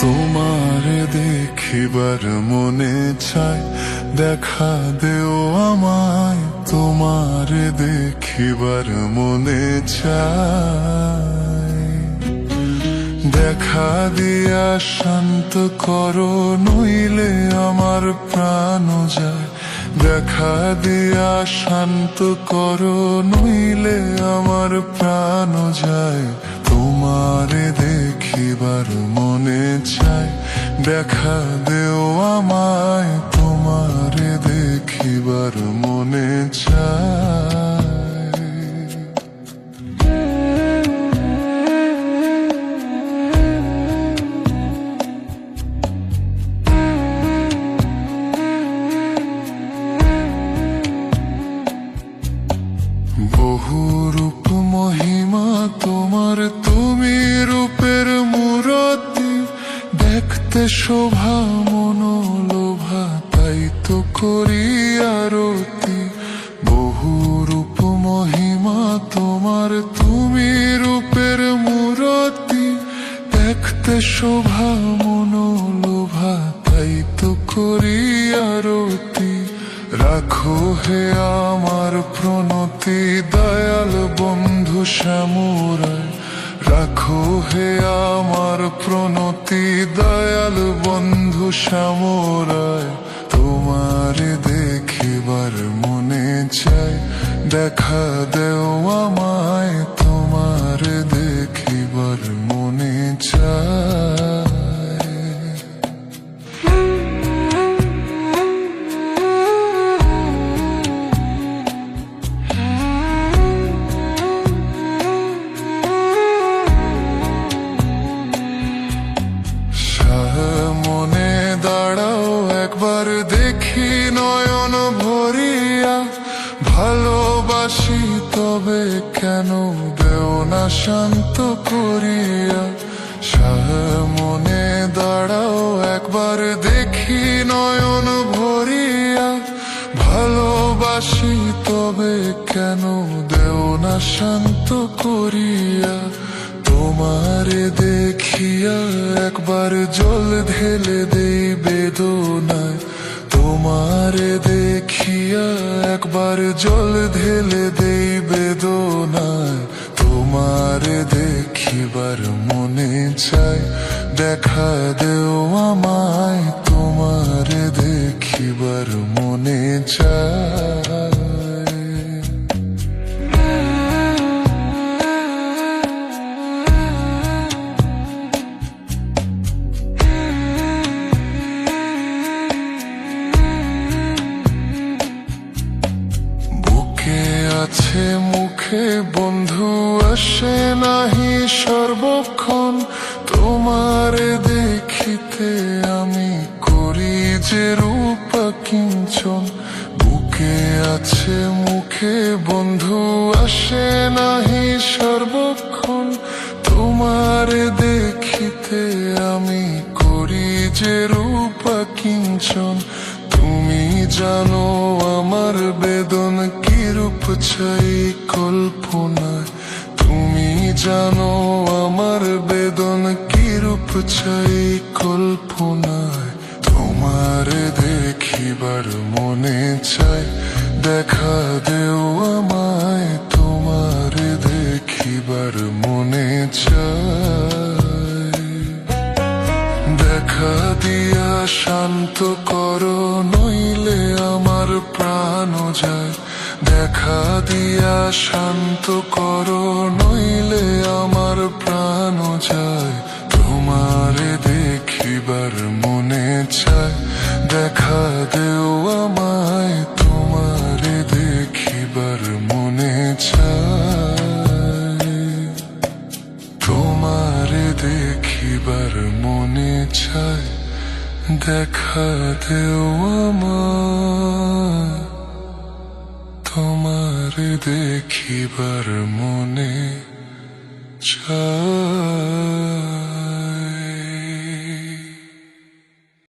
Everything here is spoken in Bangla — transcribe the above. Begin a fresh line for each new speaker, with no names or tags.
তোমারে দেখিবার মনে চায়, দেখা দেও আমায়। তোমারে দেখিবার মনে চায়, দেখা দিয়া শান্ত করো, নইলে আমার প্রাণ যায়। দেখা দিয়া শান্ত করো, নইলে আমার প্রাণ যায়। তোমারে দেখিবার মনে চায়, দেখা দেও আমায়। তোমারে দেখিবার মনে চায়। বহু রূপ মহিমা তোমার, তুমি রূপের মূরতি। দেখতে শোভা মনোলোভা, তাই তো করি আরতি। বহু রূপ মহিমা তোমার, তুমি রূপের মূরতি। দেখতে শোভা মনোলোভা, তাই তো করি আরতি। রাখো হে আমার প্রণতি, দয়াল বন্ধু শ্যামরায়। রাখো হে আমার প্রণতি, দয়াল বন্ধু শ্যামরায়। তোমারে দেখিবার মনে চায়, দেখা দেও আমায়। তোমারে দেখিবার মনে চায়। মনে দাঁড়াও একবার, দেখি নয়ন ভরিয়া। ভালোবাসি তবে কেন দেও না শান্ত করিয়া। মনে দাঁড়াও একবার, দেখি নয়ন ভরিয়া। ভালোবাসি তবে কেন দেও না শান্ত করিয়া। তোমারে দেখিয়া একবার জল ঢেলে দেই বেদনায়। তোমারে দেখিয়া একবার জল ঢেলে দেই বেদনায়। তোমারে দেখিবার মনে চায়, দেখা দেও আমায়। তোমারে দেখিবার মনে চায়। আছে মুখে বন্ধু, আসে নাহি সর্বক্ষণ। তোমারে দেখিতে আমি করি যে রূপ কিঞ্চন। বুকে আছে মুখে বন্ধু, আসে নাহি সর্বক্ষণ। তোমারে দেখিতে আমি করি যে রূপ কিঞ্চন। তুমি জানো আমার বেদন কিরূপ চাই কল্পনায়। তুমি জানো আমার বেদন কিরূপ চাই কল্পনায়। তোমারে দেখিবার মনে চায়, দেখা দেও আমায়। তোমারে দেখিবার মনে চায়। দেখা দিয়া শান্ত করো, নইলে আমার প্রাণ যায়। দেখা দিয়া শান্ত করো, নইলে আমার প্রাণ যায়। তোমারে দেখিবার মনে চায়, দেখা দেও আমায়। তোমারে দেখিবার মনে চায়। তোমারে দেখিবার মনে চায়, দেখা দেও আমায়। তোমারে দেখিবার মনে চায়।